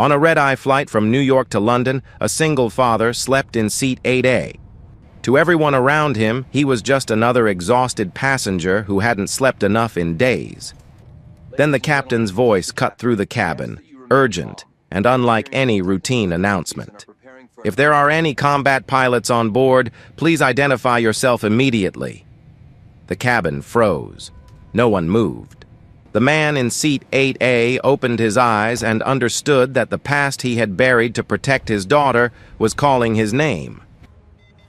On a red-eye flight from New York to London, a single father slept in seat 8A. To everyone around him, he was just another exhausted passenger who hadn't slept enough in days. Then the captain's voice cut through the cabin, urgent and unlike any routine announcement. If there are any combat pilots on board, please identify yourself immediately. The cabin froze. No one moved. The man in seat 8A opened his eyes and understood that the past he had buried to protect his daughter was calling his name.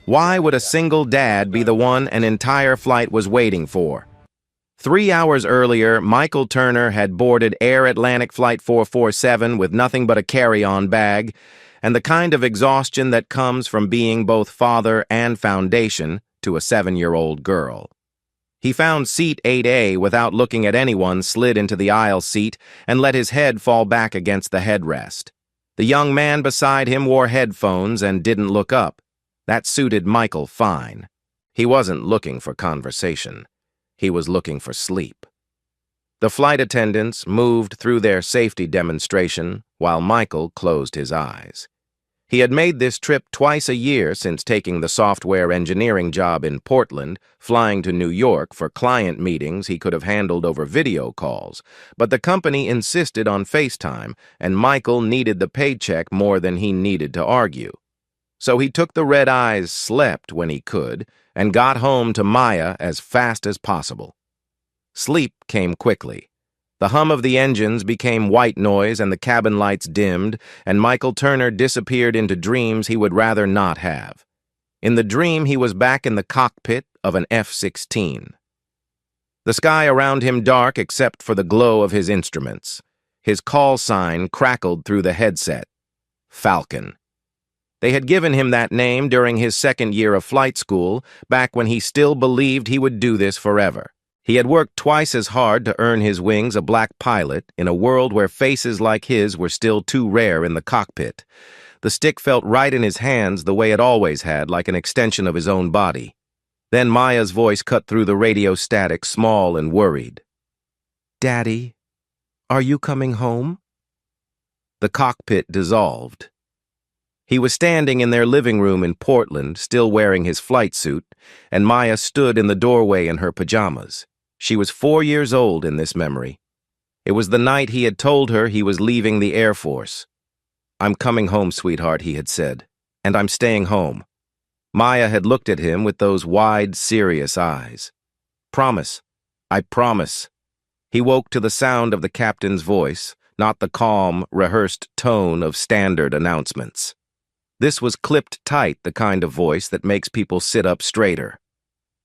Why would a single dad be the one an entire flight was waiting for? 3 hours earlier, Michael Turner had boarded Air Atlantic Flight 447 with nothing but a carry-on bag, and the kind of exhaustion that comes from being both father and foundation to a 7-year-old girl. He found seat 8A without looking at anyone, slid into the aisle seat, and let his head fall back against the headrest. The young man beside him wore headphones and didn't look up. That suited Michael fine. He wasn't looking for conversation. He was looking for sleep. The flight attendants moved through their safety demonstration while Michael closed his eyes. He had made this trip twice a year since taking the software engineering job in Portland, flying to New York for client meetings he could have handled over video calls. But the company insisted on FaceTime, and Michael needed the paycheck more than he needed to argue. So he took the red eyes, slept when he could, and got home to Maya as fast as possible. Sleep came quickly. The hum of the engines became white noise and the cabin lights dimmed, and Michael Turner disappeared into dreams he would rather not have. In the dream, he was back in the cockpit of an F-16. The sky around him dark except for the glow of his instruments. His call sign crackled through the headset. Falcon. They had given him that name during his second year of flight school, back when he still believed he would do this forever. He had worked twice as hard to earn his wings a black pilot in a world where faces like his were still too rare in the cockpit. The stick felt right in his hands the way it always had, like an extension of his own body. Then Maya's voice cut through the radio static, small and worried. "Daddy, are you coming home?" The cockpit dissolved. He was standing in their living room in Portland, still wearing his flight suit, and Maya stood in the doorway in her pajamas. She was 4 years old in this memory. It was the night he had told her he was leaving the Air Force. "I'm coming home, sweetheart," he had said, "and I'm staying home." Maya had looked at him with those wide, serious eyes. "Promise. I promise." He woke to the sound of the captain's voice, not the calm, rehearsed tone of standard announcements. This was clipped tight, the kind of voice that makes people sit up straighter.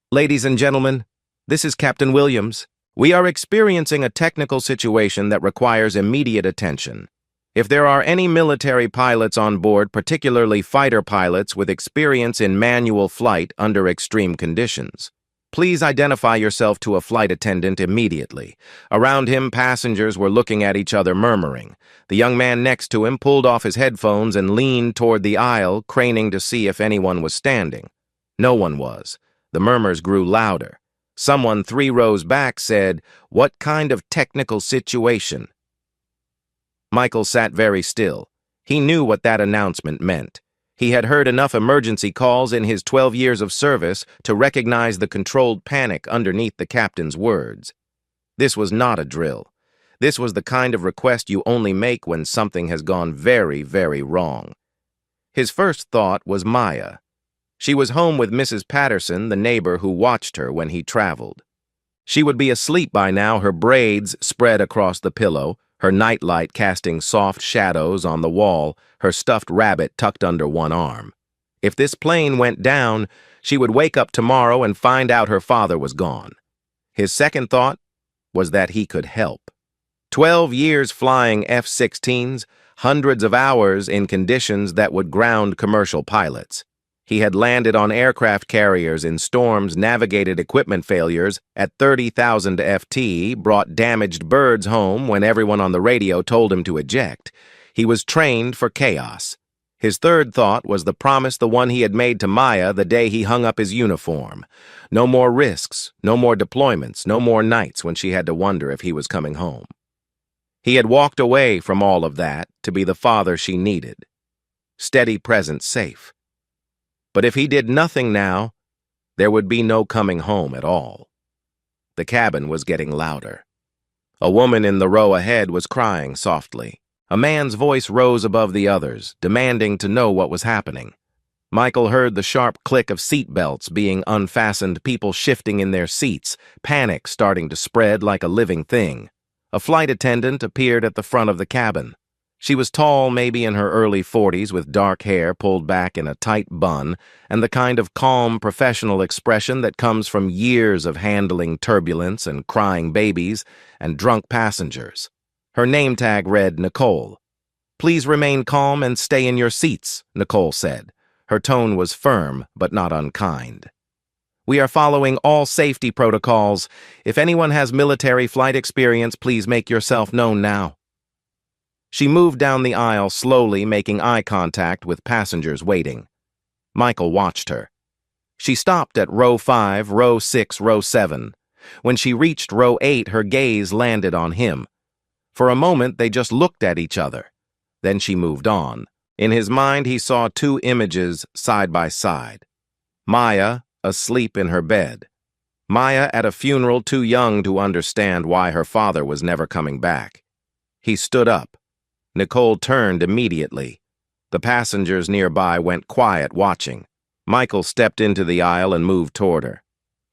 "Ladies and gentlemen, this is Captain Williams. We are experiencing a technical situation that requires immediate attention. If there are any military pilots on board, particularly fighter pilots with experience in manual flight under extreme conditions, please identify yourself to a flight attendant immediately." Around him, passengers were looking at each other, murmuring. The young man next to him pulled off his headphones and leaned toward the aisle, craning to see if anyone was standing. No one was. The murmurs grew louder. Someone 3 rows back said, "What kind of technical situation?" Michael sat very still. He knew what that announcement meant. He had heard enough emergency calls in his 12 years of service to recognize the controlled panic underneath the captain's words. This was not a drill. This was the kind of request you only make when something has gone very, very wrong. His first thought was Maya. She was home with Mrs. Patterson, the neighbor who watched her when he traveled. She would be asleep by now, her braids spread across the pillow, her nightlight casting soft shadows on the wall, her stuffed rabbit tucked under one arm. If this plane went down, she would wake up tomorrow and find out her father was gone. His second thought was that he could help. 12 years flying F-16s, hundreds of hours in conditions that would ground commercial pilots. He had landed on aircraft carriers in storms, navigated equipment failures at 30,000 FT, brought damaged birds home when everyone on the radio told him to eject. He was trained for chaos. His third thought was the promise, the one he had made to Maya the day he hung up his uniform. No more risks, no more deployments, no more nights when she had to wonder if he was coming home. He had walked away from all of that to to be the father she needed. Steady presence safe. But if he did nothing now, there would be no coming home at all. The cabin was getting louder. A woman in the row ahead was crying softly. A man's voice rose above the others, demanding to know what was happening. Michael heard the sharp click of seat belts being unfastened, people shifting in their seats, panic starting to spread like a living thing. A flight attendant appeared at the front of the cabin. She was tall, maybe in her early 40s, with dark hair pulled back in a tight bun, and the kind of calm, professional expression that comes from years of handling turbulence and crying babies and drunk passengers. Her name tag read Nicole. "Please remain calm and stay in your seats," Nicole said. Her tone was firm, but not unkind. "We are following all safety protocols. If anyone has military flight experience, please make yourself known now." She moved down the aisle slowly, making eye contact with passengers waiting. Michael watched her. She stopped at row 5, row 6, row 7. When she reached row 8, her gaze landed on him. For a moment, they just looked at each other. Then she moved on. In his mind, he saw two images side by side. Maya, asleep in her bed. Maya at a funeral too young to understand why her father was never coming back. He stood up. Nicole turned immediately. The passengers nearby went quiet, watching. Michael stepped into the aisle and moved toward her.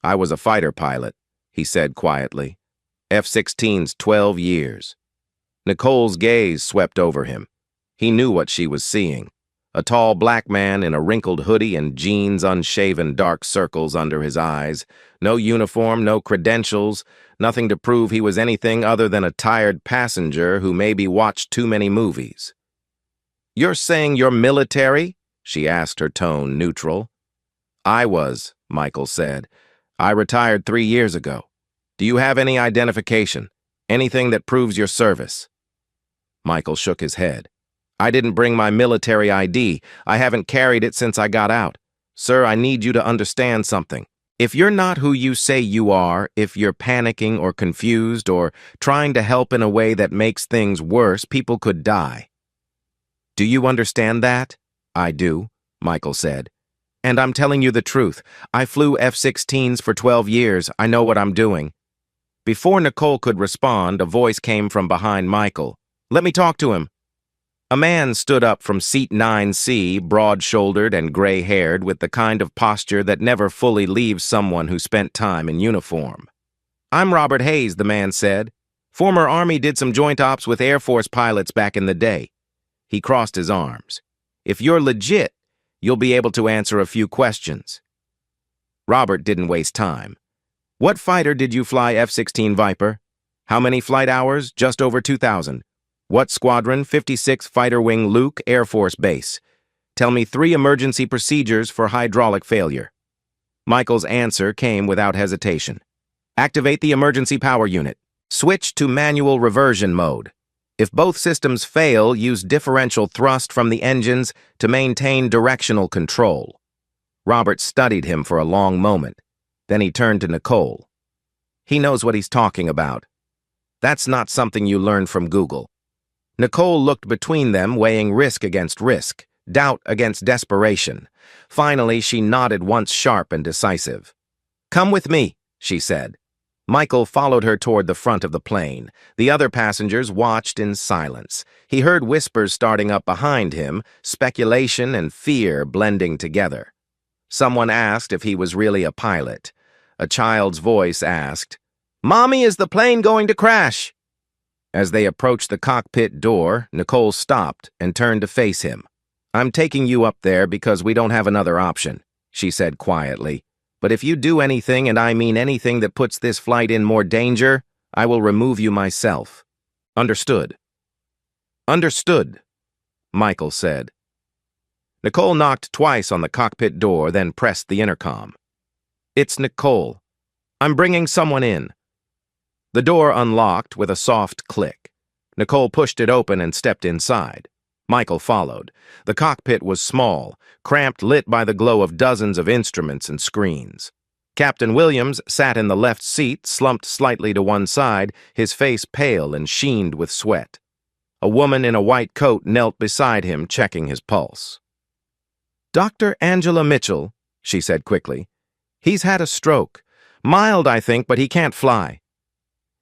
"I was a fighter pilot," he said quietly. "F-16's 12 years. Nicole's gaze swept over him. He knew what she was seeing. A tall black man in a wrinkled hoodie and jeans, unshaven, dark circles under his eyes. No uniform, no credentials, nothing to prove he was anything other than a tired passenger who maybe watched too many movies. "You're saying you're military?" she asked, her tone neutral. "I was," Michael said. "I retired 3 years ago. Do you have any identification? Anything that proves your service?" Michael shook his head. "I didn't bring my military ID. I haven't carried it since I got out. Sir, I need you to understand something. If you're not who you say you are, if you're panicking or confused or trying to help in a way that makes things worse, people could die. Do you understand that?" "I do," Michael said. "And I'm telling you the truth. I flew F-16s for 12 years. I know what I'm doing." Before Nicole could respond, a voice came from behind Michael. "Let me talk to him." A man stood up from seat 9C, broad-shouldered and gray-haired, with the kind of posture that never fully leaves someone who spent time in uniform. "I'm Robert Hayes," the man said. "Former Army, did some joint ops with Air Force pilots back in the day." He crossed his arms. "If you're legit, you'll be able to answer a few questions." Robert didn't waste time. "What fighter did you fly, F-16 Viper? How many flight hours? Just over 2,000. What squadron? 56 Fighter Wing Luke, Air Force Base. Tell me 3 emergency procedures for hydraulic failure." Michael's answer came without hesitation. "Activate the emergency power unit. Switch to manual reversion mode. If both systems fail, use differential thrust from the engines to maintain directional control." Robert studied him for a long moment. Then he turned to Nicole. "He knows what he's talking about. That's not something you learned from Google." Nicole looked between them, weighing risk against risk, doubt against desperation. Finally, she nodded once, sharp and decisive. "Come with me," she said. Michael followed her toward the front of the plane. The other passengers watched in silence. He heard whispers starting up behind him, speculation and fear blending together. Someone asked if he was really a pilot. A child's voice asked, "Mommy, is the plane going to crash?" As they approached the cockpit door, Nicole stopped and turned to face him. "I'm taking you up there because we don't have another option," she said quietly. "But if you do anything, and I mean anything that puts this flight in more danger, I will remove you myself." "Understood." "Understood," Michael said. Nicole knocked twice on the cockpit door, then pressed the intercom. "It's Nicole. I'm bringing someone in." The door unlocked with a soft click. Nicole pushed it open and stepped inside. Michael followed. The cockpit was small, cramped, lit by the glow of dozens of instruments and screens. Captain Williams sat in the left seat, slumped slightly to one side, his face pale and sheened with sweat. A woman in a white coat knelt beside him, checking his pulse. "Dr. Angela Mitchell," she said quickly. "He's had a stroke. Mild, I think, but he can't fly."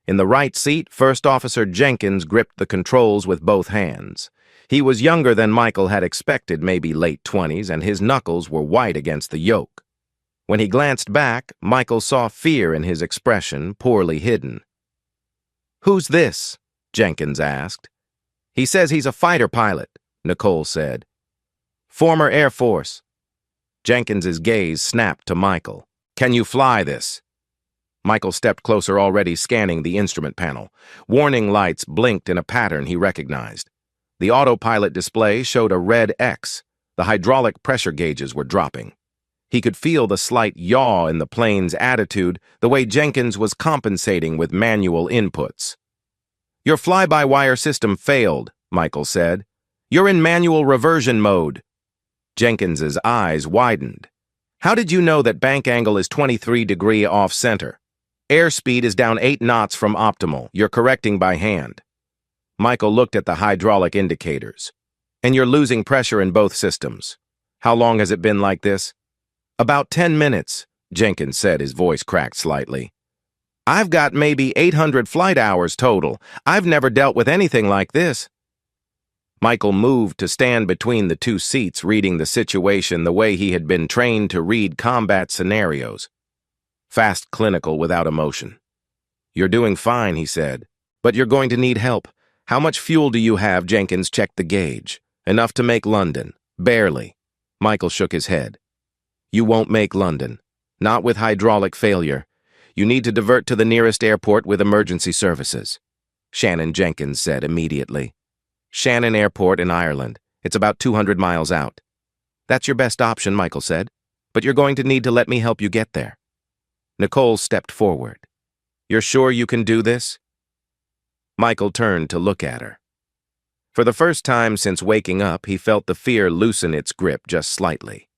In the right seat, First Officer Jenkins gripped the controls with both hands. He was younger than Michael had expected, maybe late 20s, and his knuckles were white against the yoke. When he glanced back, Michael saw fear in his expression, poorly hidden. "Who's this?" Jenkins asked. "He says he's a fighter pilot," Nicole said. "Former Air Force." Jenkins's gaze snapped to Michael. "Can you fly this?" Michael stepped closer, already scanning the instrument panel. Warning lights blinked in a pattern he recognized. The autopilot display showed a red X. The hydraulic pressure gauges were dropping. He could feel the slight yaw in the plane's attitude, the way Jenkins was compensating with manual inputs. "Your fly-by-wire system failed," Michael said. "You're in manual reversion mode." Jenkins's eyes widened. "How did you know that bank angle is 23° off-center? Airspeed is down 8 knots from optimal. You're correcting by hand." Michael looked at the hydraulic indicators. "And you're losing pressure in both systems. How long has it been like this?" "About 10 minutes, Jenkins said, his voice cracked slightly. "I've got maybe 800 flight hours total. I've never dealt with anything like this." Michael moved to stand between the two seats, reading the situation the way he had been trained to read combat scenarios. Fast, clinical, without emotion. "You're doing fine," he said, "but you're going to need help. How much fuel do you have?" Jenkins checked the gauge. "Enough to make London." "Barely." Michael shook his head. "You won't make London. Not with hydraulic failure. You need to divert to the nearest airport with emergency services." Shannon, Jenkins said immediately. "Shannon Airport in Ireland. It's about 200 miles out." "That's your best option," Michael said. "But you're going to need to let me help you get there." Nicole stepped forward. "You're sure you can do this?" Michael turned to look at her. For the first time since waking up, he felt the fear loosen its grip just slightly.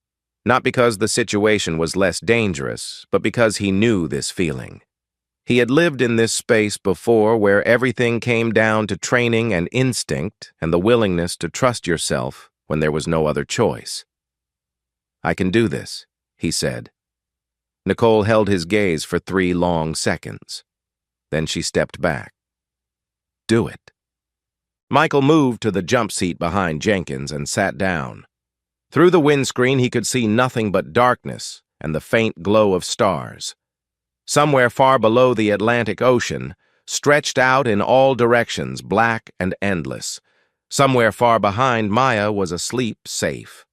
Not because the situation was less dangerous, but because he knew this feeling. He had lived in this space before where everything came down to training and instinct and the willingness to trust yourself when there was no other choice. "I can do this," he said. Nicole held his gaze for 3 long seconds. Then she stepped back. "Do it." Michael moved to the jump seat behind Jenkins and sat down. Through the windscreen, he could see nothing but darkness and the faint glow of stars. Somewhere far below the Atlantic Ocean, stretched out in all directions, black and endless. Somewhere far behind, Maya was asleep, safe.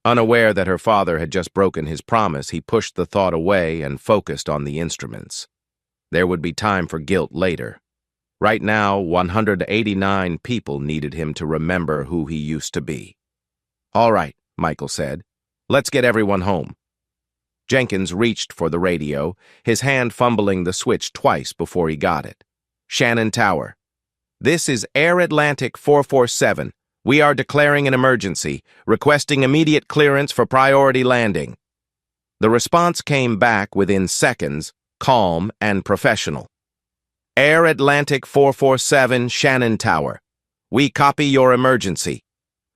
Unaware that her father had just broken his promise, he pushed the thought away and focused on the instruments. There would be time for guilt later. Right now, 189 people needed him to remember who he used to be. "All right," Michael said. "Let's get everyone home." Jenkins reached for the radio, his hand fumbling the switch twice before he got it. "Shannon Tower. This is Air Atlantic 447. We are declaring an emergency, requesting immediate clearance for priority landing." The response came back within seconds, calm and professional. "Air Atlantic 447, Shannon Tower. We copy your emergency.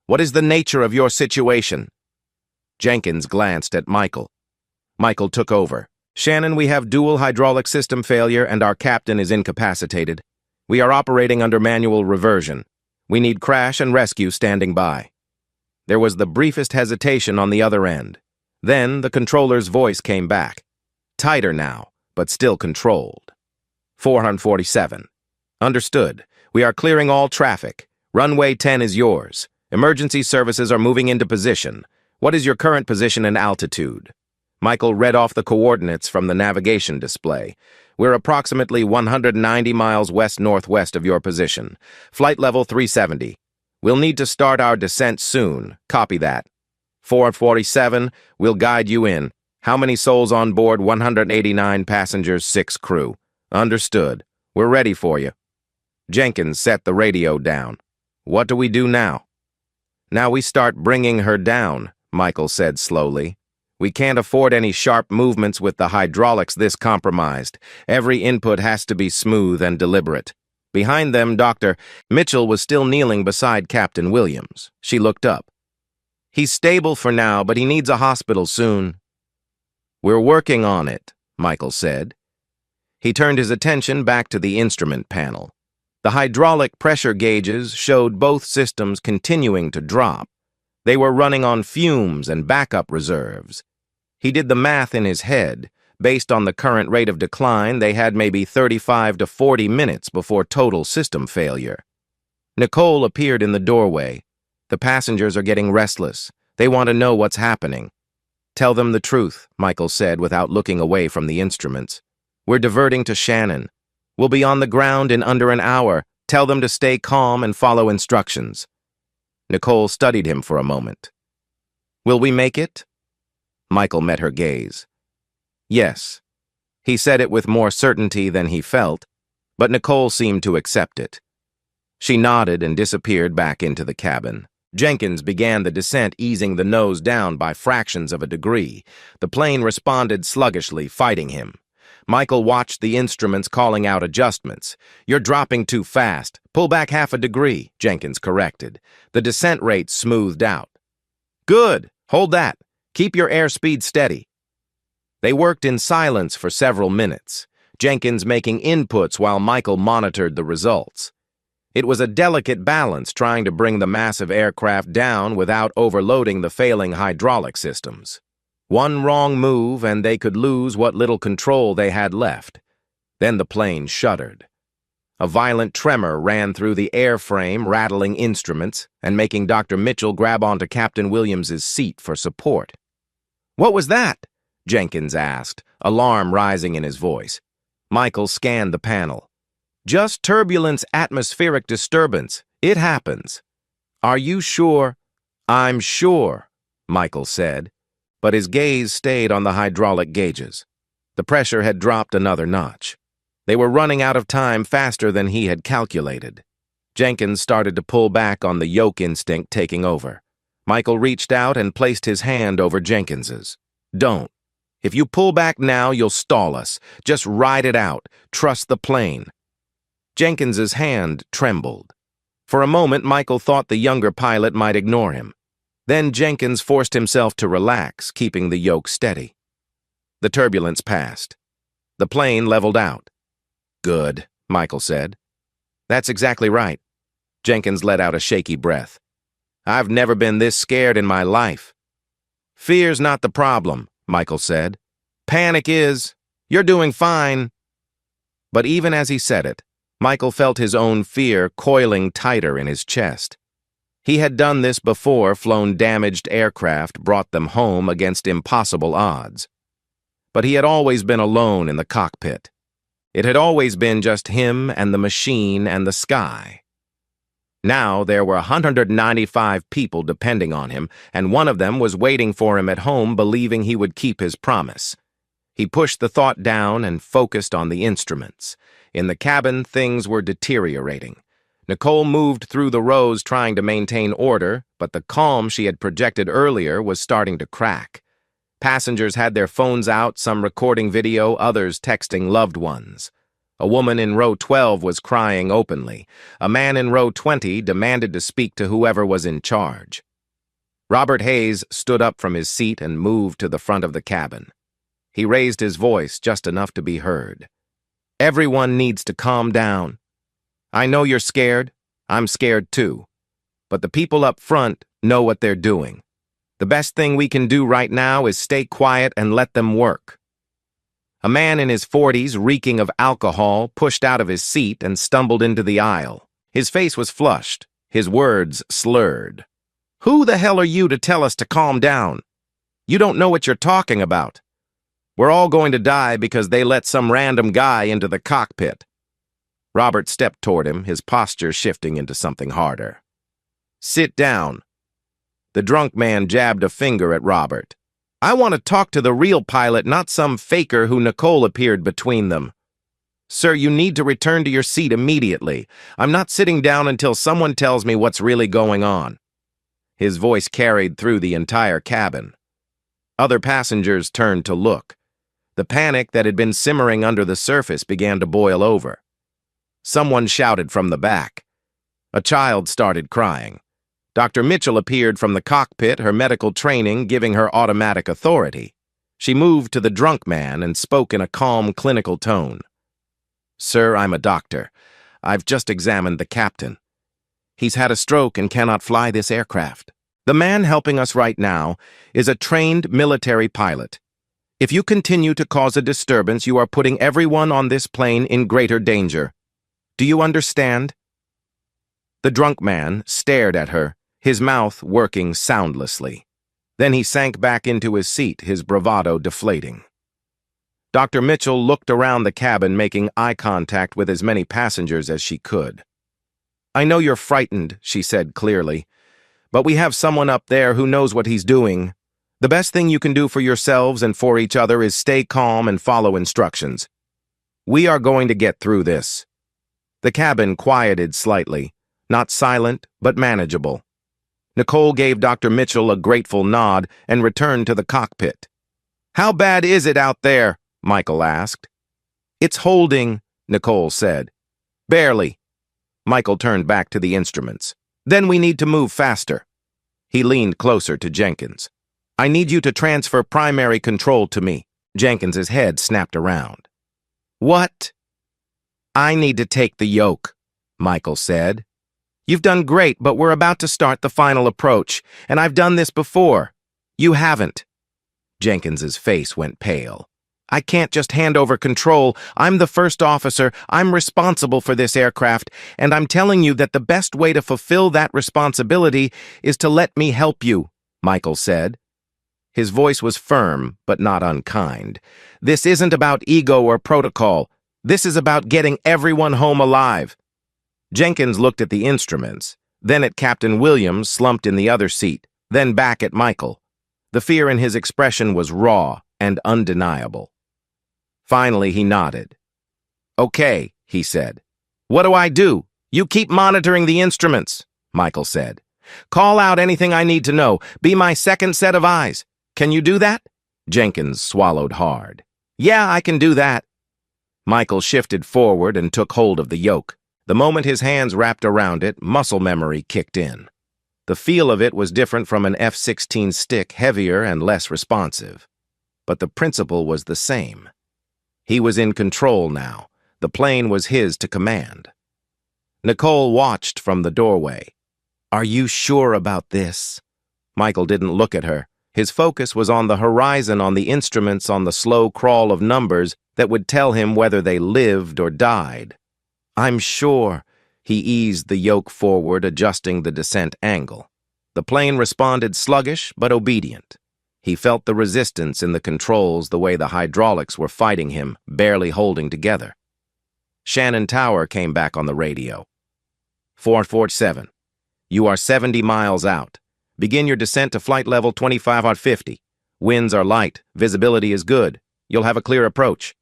What is the nature of your situation?" Jenkins glanced at Michael. Michael took over. "Shannon, we have dual hydraulic system failure and our captain is incapacitated. We are operating under manual reversion. We need crash and rescue standing by." There was the briefest hesitation on the other end. Then the controller's voice came back. Tighter now, but still controlled. 447. "Understood. We are clearing all traffic. Runway 10 is yours. Emergency services are moving into position. What is your current position and altitude?" Michael read off the coordinates from the navigation display. "We're approximately 190 miles west-northwest of your position. Flight level 370. We'll need to start our descent soon. Copy that. 447, we'll guide you in. How many souls on board? 189 passengers, 6 crew. Understood. We're ready for you." Jenkins set the radio down. "What do we do now?" "Now we start bringing her down," Michael said slowly. "We can't afford any sharp movements with the hydraulics this compromised. Every input has to be smooth and deliberate. Behind them, Dr. Mitchell was still kneeling beside Captain Williams. She looked up. "He's stable for now, but he needs a hospital soon." "We're working on it," Michael said. He turned his attention back to the instrument panel. The hydraulic pressure gauges showed both systems continuing to drop. They were running on fumes and backup reserves. He did the math in his head. Based on the current rate of decline, they had maybe 35 to 40 minutes before total system failure. Nicole appeared in the doorway. "The passengers are getting restless. They want to know what's happening." "Tell them the truth," Michael said without looking away from the instruments. "We're diverting to Shannon. We'll be on the ground in under an hour. Tell them to stay calm and follow instructions." Nicole studied him for a moment. "Will we make it?" Michael met her gaze. "Yes." He said it with more certainty than he felt, but Nicole seemed to accept it. She nodded and disappeared back into the cabin. Jenkins began the descent, easing the nose down by fractions of a degree. The plane responded sluggishly, fighting him. Michael watched the instruments calling out adjustments. "You're dropping too fast. Pull back half a degree," Jenkins corrected. The descent rate smoothed out. "Good. Hold that. Keep your airspeed steady." They worked in silence for several minutes, Jenkins making inputs while Michael monitored the results. It was a delicate balance trying to bring the massive aircraft down without overloading the failing hydraulic systems. One wrong move and they could lose what little control they had left. Then the plane shuddered. A violent tremor ran through the airframe, rattling instruments and making Dr. Mitchell grab onto Captain Williams's seat for support. "What was that?" Jenkins asked, alarm rising in his voice. Michael scanned the panel. "Just turbulence, atmospheric disturbance. It happens." "Are you sure?" "I'm sure," Michael said, but his gaze stayed on the hydraulic gauges. The pressure had dropped another notch. They were running out of time faster than he had calculated. Jenkins started to pull back on the yoke instinct taking over. Michael reached out and placed his hand over Jenkins's. "Don't. If you pull back now, you'll stall us. Just ride it out. Trust the plane." Jenkins's hand trembled. For a moment, Michael thought the younger pilot might ignore him. Then Jenkins forced himself to relax, keeping the yoke steady. The turbulence passed. The plane leveled out. "Good," Michael said. "That's exactly right." Jenkins let out a shaky breath. "I've never been this scared in my life." "Fear's not the problem," Michael said. "Panic is. You're doing fine." But even as he said it, Michael felt his own fear coiling tighter in his chest. He had done this before, flown damaged aircraft, brought them home against impossible odds. But he had always been alone in the cockpit. It had always been just him and the machine and the sky. Now there were 195 people depending on him, and one of them was waiting for him at home, believing he would keep his promise. He pushed the thought down and focused on the instruments. In the cabin, things were deteriorating. Nicole moved through the rows trying to maintain order, but the calm she had projected earlier was starting to crack. Passengers had their phones out, some recording video, others texting loved ones. A woman in row 12 was crying openly. A man in row 20 demanded to speak to whoever was in charge. Robert Hayes stood up from his seat and moved to the front of the cabin. He raised his voice just enough to be heard. "Everyone needs to calm down. I know you're scared. I'm scared too. But the people up front know what they're doing. The best thing we can do right now is stay quiet and let them work." A man in his 40s, reeking of alcohol, pushed out of his seat and stumbled into the aisle. His face was flushed, his words slurred. "Who the hell are you to tell us to calm down? You don't know what you're talking about. We're all going to die because they let some random guy into the cockpit." Robert stepped toward him, his posture shifting into something harder. "Sit down." The drunk man jabbed a finger at Robert. "I want to talk to the real pilot, not some faker who Nicole appeared between them." "Sir, you need to return to your seat immediately. I'm not sitting down until someone tells me what's really going on." His voice carried through the entire cabin. Other passengers turned to look. The panic that had been simmering under the surface began to boil over. Someone shouted from the back. A child started crying. Dr. Mitchell appeared from the cockpit, her medical training giving her automatic authority. She moved to the drunk man and spoke in a calm, clinical tone. "Sir, I'm a doctor. I've just examined the captain. He's had a stroke and cannot fly this aircraft. The man helping us right now is a trained military pilot. If you continue to cause a disturbance, you are putting everyone on this plane in greater danger. Do you understand?" The drunk man stared at her, his mouth working soundlessly. Then he sank back into his seat, his bravado deflating. Dr. Mitchell looked around the cabin, making eye contact with as many passengers as she could. "I know you're frightened," she said clearly, "but we have someone up there who knows what he's doing. The best thing you can do for yourselves and for each other is stay calm and follow instructions. We are going to get through this." The cabin quieted slightly, not silent, but manageable. Nicole gave Dr. Mitchell a grateful nod and returned to the cockpit. "How bad is it out there?" Michael asked. "It's holding," Nicole said. "Barely." Michael turned back to the instruments. "Then we need to move faster." He leaned closer to Jenkins. "I need you to transfer primary control to me." Jenkins's head snapped around. "What?" "I need to take the yoke," Michael said. "You've done great, but we're about to start the final approach, and I've done this before. You haven't." Jenkins's face went pale. "I can't just hand over control. I'm the first officer. I'm responsible for this aircraft, and I'm telling you that the best way to fulfill that responsibility is to let me help you," Michael said. His voice was firm, but not unkind. "This isn't about ego or protocol. This is about getting everyone home alive." Jenkins looked at the instruments, then at Captain Williams slumped in the other seat, then back at Michael. The fear in his expression was raw and undeniable. Finally, he nodded. "Okay," he said. "What do I do?" "You keep monitoring the instruments," Michael said. "Call out anything I need to know. Be my second set of eyes. Can you do that?" Jenkins swallowed hard. "Yeah, I can do that." Michael shifted forward and took hold of the yoke. The moment his hands wrapped around it, muscle memory kicked in. The feel of it was different from an F-16 stick, heavier and less responsive. But the principle was the same. He was in control now. The plane was his to command. Nicole watched from the doorway. "Are you sure about this?" Michael didn't look at her. His focus was on the horizon, on the instruments, on the slow crawl of numbers that would tell him whether they lived or died. "I'm sure." He eased the yoke forward, adjusting the descent angle. The plane responded sluggish but obedient. He felt the resistance in the controls, the way the hydraulics were fighting him, barely holding together. Shannon Tower came back on the radio. 447. "You are 70 miles out. Begin your descent to flight level 25-50. Winds are light. Visibility is good. You'll have a clear approach."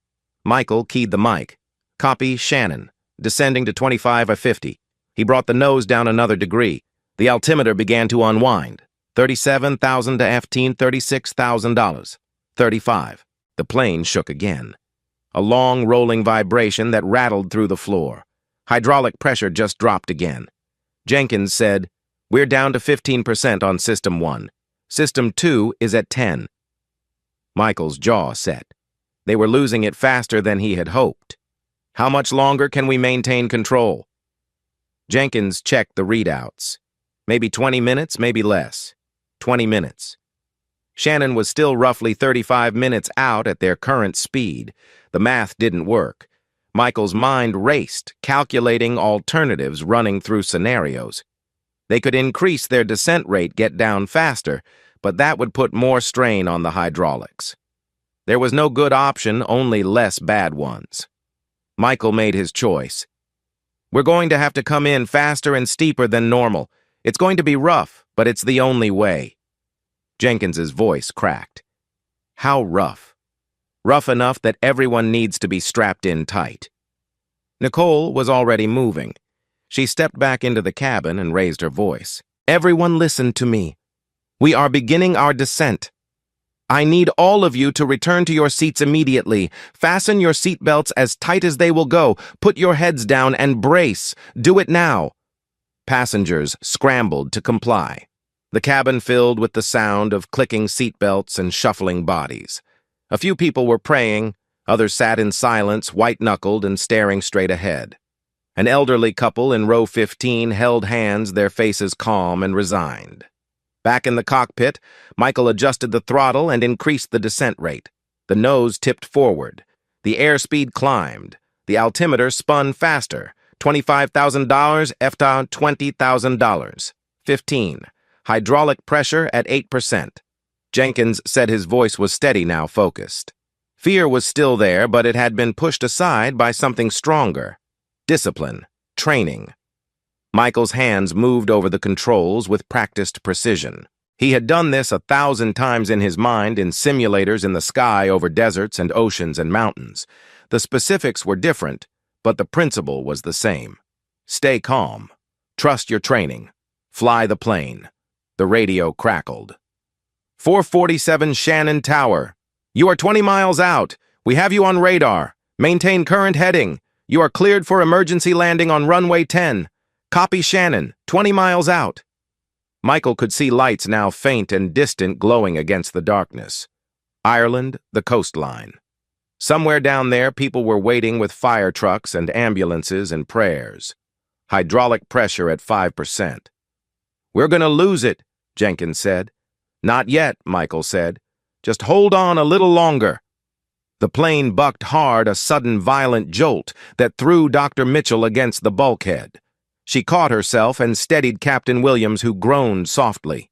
Michael keyed the mic. "Copy, Shannon. Descending to 25-50. He brought the nose down another degree. The altimeter began to unwind. 37,000 to F-10, $36,000. 35. The plane shook again. A long, rolling vibration that rattled through the floor. Hydraulic pressure just dropped again. Jenkins said, "We're down to 15% on System 1. System 2 is at 10. Michael's jaw set. They were losing it faster than he had hoped. "How much longer can we maintain control?" Jenkins checked the readouts. Maybe 20 minutes, maybe less. 20 minutes. Shannon was still roughly 35 minutes out at their current speed. The math didn't work. Michael's mind raced, calculating alternatives, running through scenarios. They could increase their descent rate, get down faster, but that would put more strain on the hydraulics. There was no good option, only less bad ones. Michael made his choice. "We're going to have to come in faster and steeper than normal. It's going to be rough, but it's the only way." Jenkins's voice cracked. "How rough?" "Rough enough that everyone needs to be strapped in tight." Nicole was already moving. She stepped back into the cabin and raised her voice. "Everyone listen to me. We are beginning our descent." I need all of you to return to your seats immediately. Fasten your seatbelts as tight as they will go. Put your heads down and brace. Do it now." Passengers scrambled to comply. The cabin filled with the sound of clicking seatbelts and shuffling bodies. A few people were praying, others sat in silence, white-knuckled and staring straight ahead. An elderly couple in row 15 held hands, their faces calm and resigned. Back in the cockpit, Michael adjusted the throttle and increased the descent rate. The nose tipped forward. The airspeed climbed. The altimeter spun faster. $25,000, EFTA $20,000. 15. Hydraulic pressure at 8%. Jenkins said his voice was steady now, focused. Fear was still there, but it had been pushed aside by something stronger. Discipline. Training. Michael's hands moved over the controls with practiced precision. He had done this 1,000 times in his mind in simulators in the sky over deserts and oceans and mountains. The specifics were different, but the principle was the same. Stay calm. Trust your training. Fly the plane. The radio crackled. 447 Shannon Tower. You are 20 miles out. We have you on radar. Maintain current heading. You are cleared for emergency landing on runway 10. Copy Shannon, 20 miles out. Michael could see lights now faint and distant glowing against the darkness. Ireland, the coastline. Somewhere down there, people were waiting with fire trucks and ambulances and prayers. Hydraulic pressure at 5%. "We're going to lose it," Jenkins said. "Not yet," Michael said. "Just hold on a little longer." The plane bucked hard, a sudden violent jolt that threw Dr. Mitchell against the bulkhead. She caught herself and steadied Captain Williams, who groaned softly.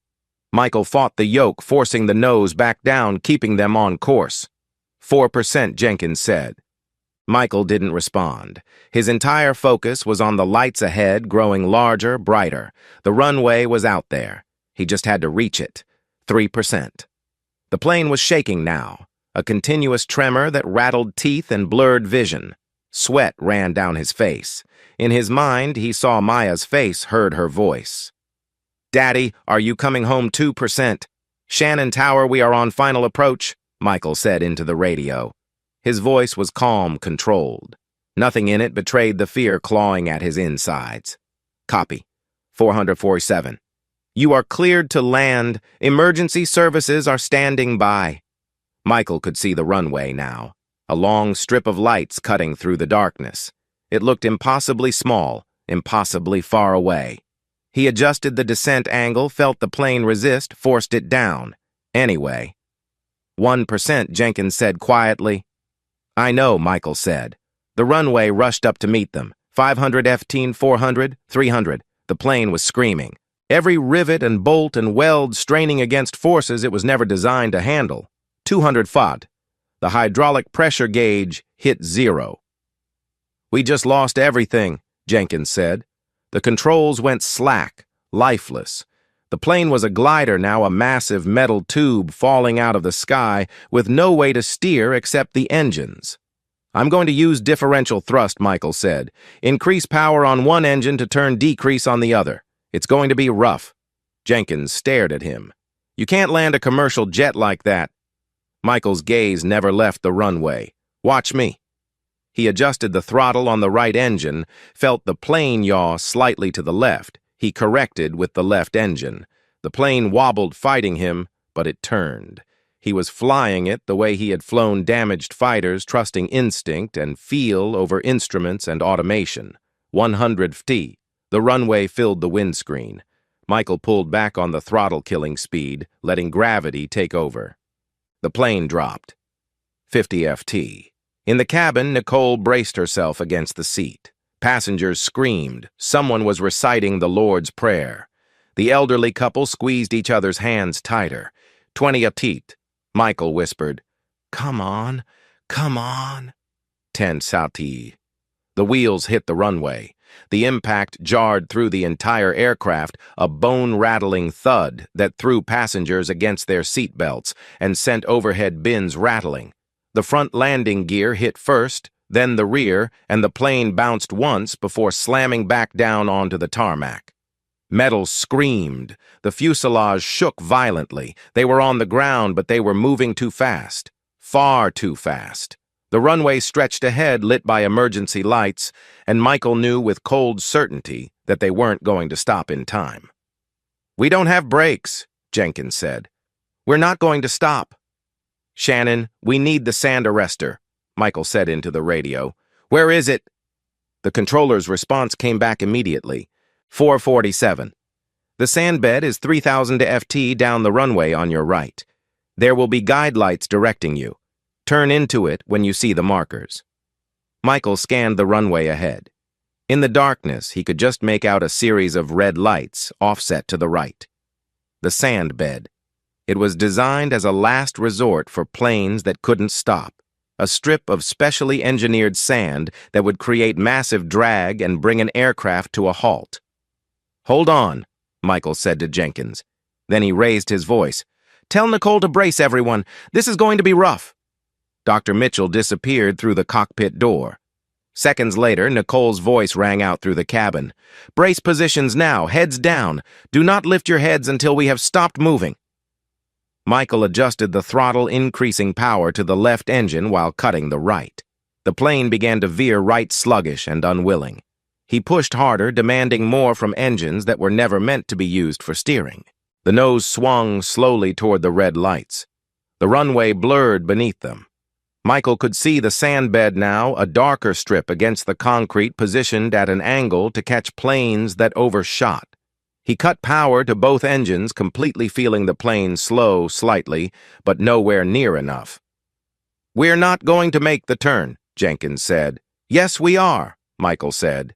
Michael fought the yoke, forcing the nose back down, keeping them on course. 4%, Jenkins said. Michael didn't respond. His entire focus was on the lights ahead, growing larger, brighter. The runway was out there. He just had to reach it. 3%. The plane was shaking now, a continuous tremor that rattled teeth and blurred vision. Sweat ran down his face. In his mind, he saw Maya's face, heard her voice. "Daddy, are you coming home 2%? Shannon Tower, we are on final approach," Michael said into the radio. His voice was calm, controlled. Nothing in it betrayed the fear clawing at his insides. "Copy. 447. You are cleared to land. Emergency services are standing by." Michael could see the runway now, a long strip of lights cutting through the darkness. It looked impossibly small, impossibly far away. He adjusted the descent angle, felt the plane resist, forced it down. Anyway. 1%, Jenkins said quietly. "I know," Michael said. The runway rushed up to meet them. 500 F-15, 400, 300. The plane was screaming. Every rivet and bolt and weld straining against forces it was never designed to handle. 200 FOT. The hydraulic pressure gauge hit 0. "We just lost everything," Jenkins said. The controls went slack, lifeless. The plane was a glider now, a massive metal tube falling out of the sky with no way to steer except the engines. "I'm going to use differential thrust," Michael said. "Increase power on one engine to turn decrease on the other. It's going to be rough." Jenkins stared at him. "You can't land a commercial jet like that." Michael's gaze never left the runway. "Watch me." He adjusted the throttle on the right engine, felt the plane yaw slightly to the left. He corrected with the left engine. The plane wobbled, fighting him, but it turned. He was flying it the way he had flown damaged fighters, trusting instinct and feel over instruments and automation. 100 ft. The runway filled the windscreen. Michael pulled back on the throttle, killing speed, letting gravity take over. The plane dropped. 50 ft. In the cabin, Nicole braced herself against the seat. Passengers screamed. Someone was reciting the Lord's Prayer. The elderly couple squeezed each other's hands tighter. 20 ft. Michael whispered, "Come on, come on." 10 ft. The wheels hit the runway. The impact jarred through the entire aircraft, a bone-rattling thud that threw passengers against their seatbelts and sent overhead bins rattling. The front landing gear hit first, then the rear, and the plane bounced once before slamming back down onto the tarmac. Metal screamed. The fuselage shook violently. They were on the ground, but they were moving too fast. Far too fast. The runway stretched ahead, lit by emergency lights, and Michael knew with cold certainty that they weren't going to stop in time. "We don't have brakes," Jenkins said. "We're not going to stop." "Shannon, we need the sand arrestor," Michael said into the radio. "Where is it?" The controller's response came back immediately. 447. "The sand bed is 3,000 FT down the runway on your right. There will be guide lights directing you. Turn into it when you see the markers." Michael scanned the runway ahead. In the darkness, he could just make out a series of red lights offset to the right. The sand bed. It was designed as a last resort for planes that couldn't stop. A strip of specially engineered sand that would create massive drag and bring an aircraft to a halt. "Hold on," Michael said to Jenkins. Then he raised his voice. "Tell Nicole to brace everyone. This is going to be rough." Dr. Mitchell disappeared through the cockpit door. Seconds later, Nicole's voice rang out through the cabin. "Brace positions now, heads down. Do not lift your heads until we have stopped moving." Michael adjusted the throttle, increasing power to the left engine while cutting the right. The plane began to veer right, sluggish and unwilling. He pushed harder, demanding more from engines that were never meant to be used for steering. The nose swung slowly toward the red lights. The runway blurred beneath them. Michael could see the sand bed now, a darker strip against the concrete positioned at an angle to catch planes that overshot. He cut power to both engines, completely feeling the plane slow slightly, but nowhere near enough. "We're not going to make the turn," Jenkins said. "Yes, we are," Michael said.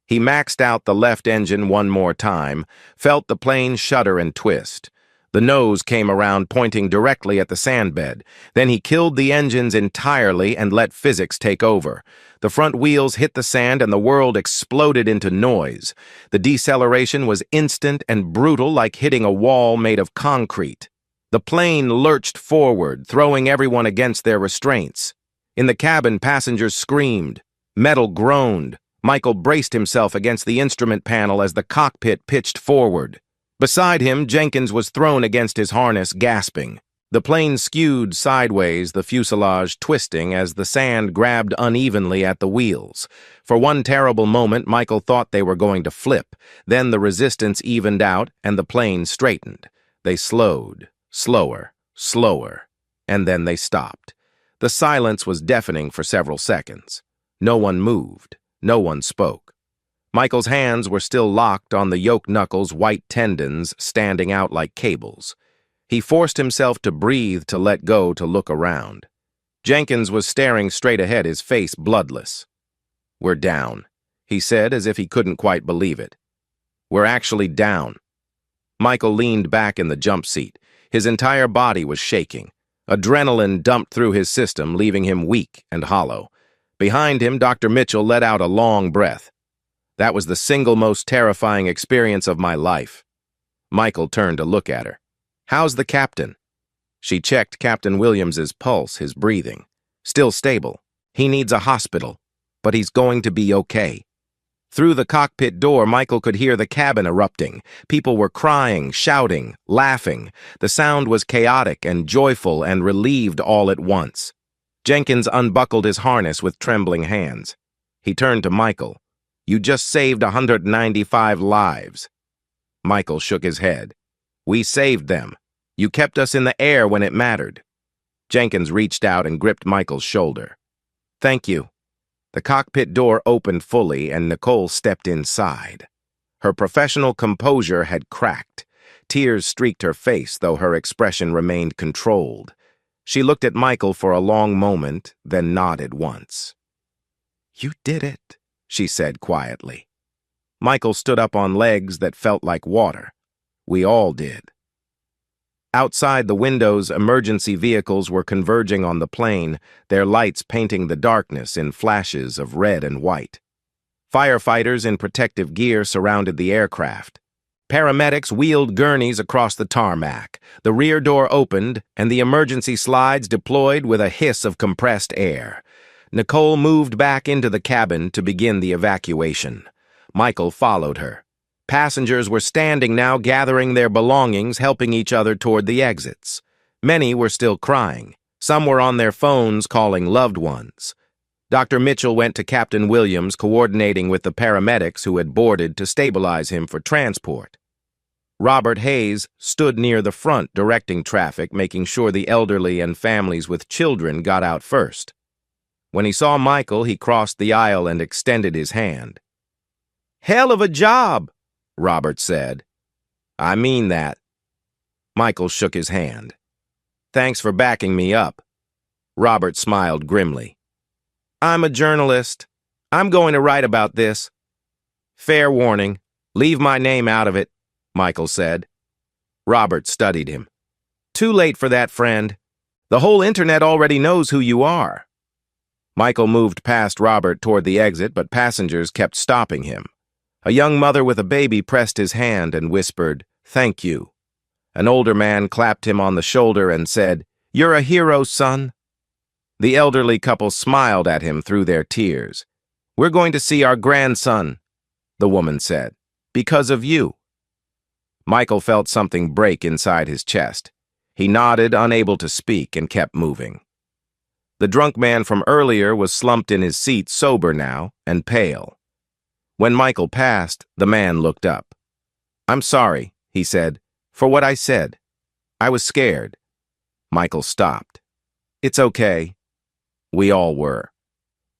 He maxed out the left engine one more time, felt the plane shudder and twist. The nose came around, pointing directly at the sand bed. Then he killed the engines entirely and let physics take over. The front wheels hit the sand and the world exploded into noise. The deceleration was instant and brutal, like hitting a wall made of concrete. The plane lurched forward, throwing everyone against their restraints. In the cabin, passengers screamed. Metal groaned. Michael braced himself against the instrument panel as the cockpit pitched forward. Beside him, Jenkins was thrown against his harness, gasping. The plane skewed sideways, the fuselage twisting as the sand grabbed unevenly at the wheels. For one terrible moment, Michael thought they were going to flip. Then the resistance evened out and the plane straightened. They slowed, slower, slower, and then they stopped. The silence was deafening for several seconds. No one moved. No one spoke. Michael's hands were still locked on the yoke knuckles, white tendons standing out like cables. He forced himself to breathe, to let go, to look around. Jenkins was staring straight ahead, his face bloodless. "We're down," he said, as if he couldn't quite believe it. "We're actually down." Michael leaned back in the jump seat. His entire body was shaking. Adrenaline dumped through his system, leaving him weak and hollow. Behind him, Dr. Mitchell let out a long breath. "That was the single most terrifying experience of my life." Michael turned to look at her. "How's the captain?" She checked Captain Williams's pulse, his breathing. "Still stable. He needs a hospital, but he's going to be okay." Through the cockpit door, Michael could hear the cabin erupting. People were crying, shouting, laughing. The sound was chaotic and joyful and relieved all at once. Jenkins unbuckled his harness with trembling hands. He turned to Michael. "You just saved 195 lives." Michael shook his head. "We saved them. You kept us in the air when it mattered." Jenkins reached out and gripped Michael's shoulder. "Thank you." The cockpit door opened fully and Nicole stepped inside. Her professional composure had cracked. Tears streaked her face, though her expression remained controlled. She looked at Michael for a long moment, then nodded once. "You did it," she said quietly. Michael stood up on legs that felt like water. "We all did." Outside the windows, emergency vehicles were converging on the plane, their lights painting the darkness in flashes of red and white. Firefighters in protective gear surrounded the aircraft. Paramedics wheeled gurneys across the tarmac. The rear door opened, and the emergency slides deployed with a hiss of compressed air. Nicole moved back into the cabin to begin the evacuation. Michael followed her. Passengers were standing now, gathering their belongings, helping each other toward the exits. Many were still crying. Some were on their phones calling loved ones. Dr. Mitchell went to Captain Williams, coordinating with the paramedics who had boarded to stabilize him for transport. Robert Hayes stood near the front, directing traffic, making sure the elderly and families with children got out first. When he saw Michael, he crossed the aisle and extended his hand. "Hell of a job," Robert said. "I mean that." Michael shook his hand. "Thanks for backing me up." Robert smiled grimly. "I'm a journalist. I'm going to write about this." "Fair warning. Leave my name out of it," Michael said. Robert studied him. "Too late for that, friend. The whole internet already knows who you are." Michael moved past Robert toward the exit, but passengers kept stopping him. A young mother with a baby pressed his hand and whispered, "Thank you." An older man clapped him on the shoulder and said, "You're a hero, son." The elderly couple smiled at him through their tears. "We're going to see our grandson," the woman said, "because of you." Michael felt something break inside his chest. He nodded, unable to speak, and kept moving. The drunk man from earlier was slumped in his seat, sober now, and pale. When Michael passed, the man looked up. "I'm sorry," he said, "for what I said. I was scared." Michael stopped. "It's okay." We all were.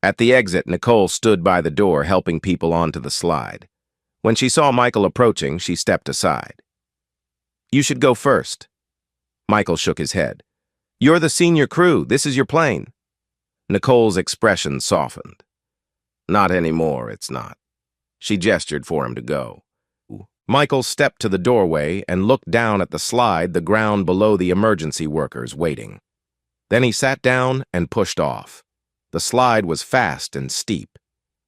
At the exit, Nicole stood by the door, helping people onto the slide. When she saw Michael approaching, she stepped aside. "You should go first." Michael shook his head. "You're the senior crew. This is your plane." Nicole's expression softened. "Not anymore, it's not." She gestured for him to go. Michael stepped to the doorway and looked down at the slide, the ground below the emergency workers waiting. Then he sat down and pushed off. The slide was fast and steep.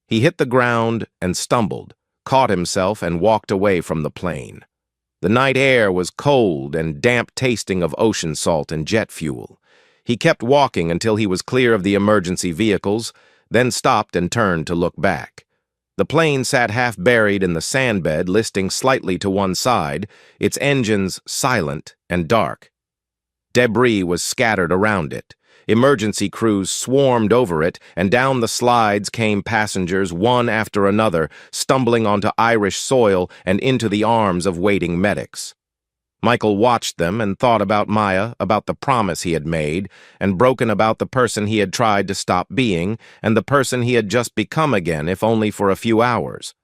He hit the ground and stumbled, caught himself, and walked away from the plane. The night air was cold and damp, tasting of ocean salt and jet fuel. He kept walking until he was clear of the emergency vehicles, then stopped and turned to look back. The plane sat half buried in the sandbed, listing slightly to one side, its engines silent and dark. Debris was scattered around it. Emergency crews swarmed over it, and down the slides came passengers, one after another, stumbling onto Irish soil and into the arms of waiting medics. Michael watched them and thought about Maya, about the promise he had made, and broken about the person he had tried to stop being, and the person he had just become again, if only for a few hours.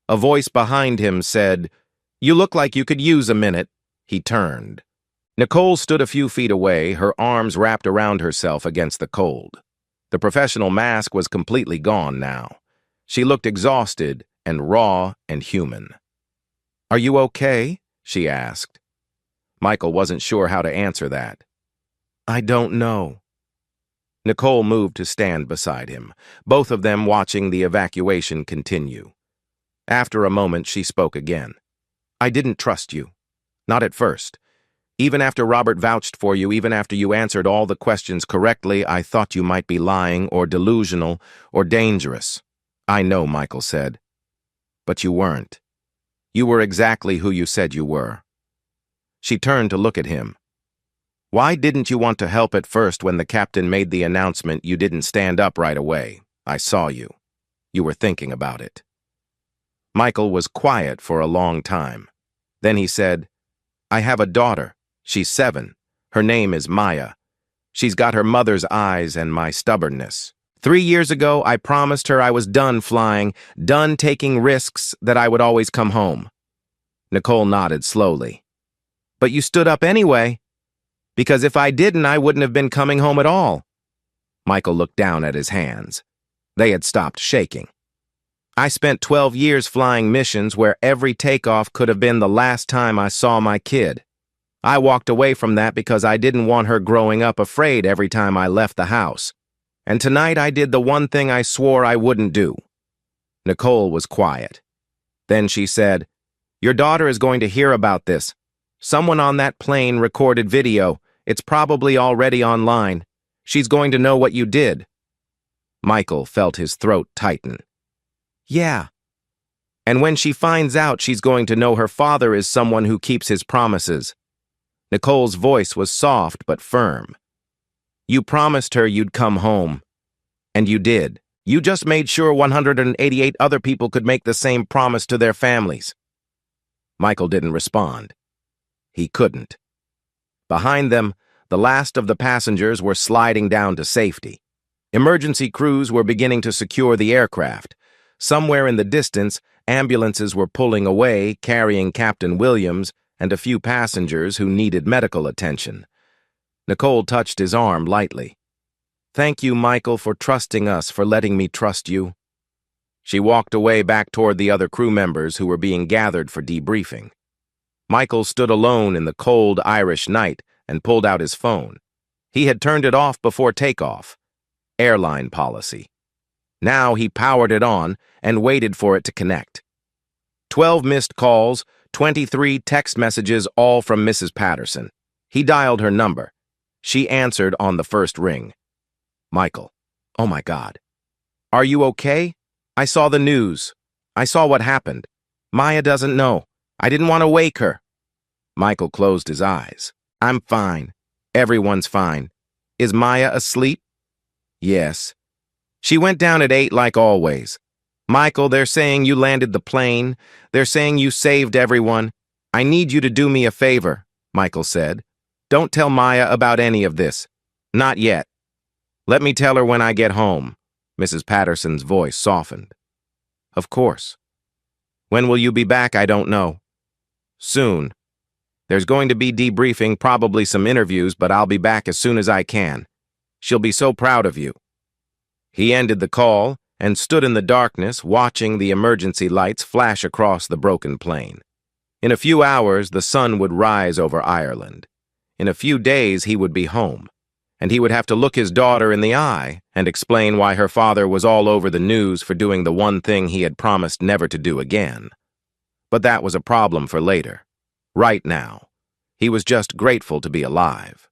A voice behind him said, "You look like you could use a minute." He turned. Nicole stood a few feet away, her arms wrapped around herself against the cold. The professional mask was completely gone now. She looked exhausted and raw and human. "Are you okay?" she asked. Michael wasn't sure how to answer that. "I don't know." Nicole moved to stand beside him, both of them watching the evacuation continue. After a moment, she spoke again. "I didn't trust you. Not at first. Even after Robert vouched for you, even after you answered all the questions correctly, I thought you might be lying or delusional or dangerous." "I know," Michael said. "But you weren't. You were exactly who you said you were." She turned to look at him. "Why didn't you want to help at first when the captain made the announcement? You didn't stand up right away. I saw you. You were thinking about it." Michael was quiet for a long time. Then he said, "I have a daughter. She's 7. Her name is Maya. She's got her mother's eyes and my stubbornness. 3 years ago, I promised her I was done flying, done taking risks, that I would always come home." Nicole nodded slowly. "But you stood up anyway. Because if I didn't, I wouldn't have been coming home at all." Michael looked down at his hands. They had stopped shaking. "I spent 12 years flying missions where every takeoff could have been the last time I saw my kid. I walked away from that because I didn't want her growing up afraid every time I left the house. And tonight I did the one thing I swore I wouldn't do." Nicole was quiet. Then she said, "Your daughter is going to hear about this. Someone on that plane recorded video. It's probably already online. She's going to know what you did." Michael felt his throat tighten. "Yeah." And when she finds out, she's going to know her father is someone who keeps his promises. Nicole's voice was soft but firm. You promised her you'd come home. And you did. You just made sure 188 other people could make the same promise to their families. Michael didn't respond. He couldn't. Behind them, the last of the passengers were sliding down to safety. Emergency crews were beginning to secure the aircraft. Somewhere in the distance, ambulances were pulling away, carrying Captain Williams and a few passengers who needed medical attention. Nicole touched his arm lightly. Thank you, Michael, for trusting us, for letting me trust you. She walked away back toward the other crew members who were being gathered for debriefing. Michael stood alone in the cold Irish night and pulled out his phone. He had turned it off before takeoff. Airline policy. Now he powered it on and waited for it to connect. 12 missed calls, 23 text messages, all from Mrs. Patterson. He dialed her number. She answered on the first ring. Michael. Oh my God. Are you okay? I saw the news. I saw what happened. Maya doesn't know. I didn't want to wake her. Michael closed his eyes. I'm fine. Everyone's fine. Is Maya asleep? Yes. She went down at 8 like always. Michael, they're saying you landed the plane. They're saying you saved everyone. I need you to do me a favor, Michael said. Don't tell Maya about any of this. Not yet. Let me tell her when I get home. Mrs. Patterson's voice softened. Of course. When will you be back? I don't know. Soon. There's going to be debriefing, probably some interviews, but I'll be back as soon as I can. She'll be so proud of you. He ended the call and stood in the darkness, watching the emergency lights flash across the broken plane. In a few hours, the sun would rise over Ireland. In a few days, he would be home, and he would have to look his daughter in the eye and explain why her father was all over the news for doing the one thing he had promised never to do again. But that was a problem for later. Right now, he was just grateful to be alive.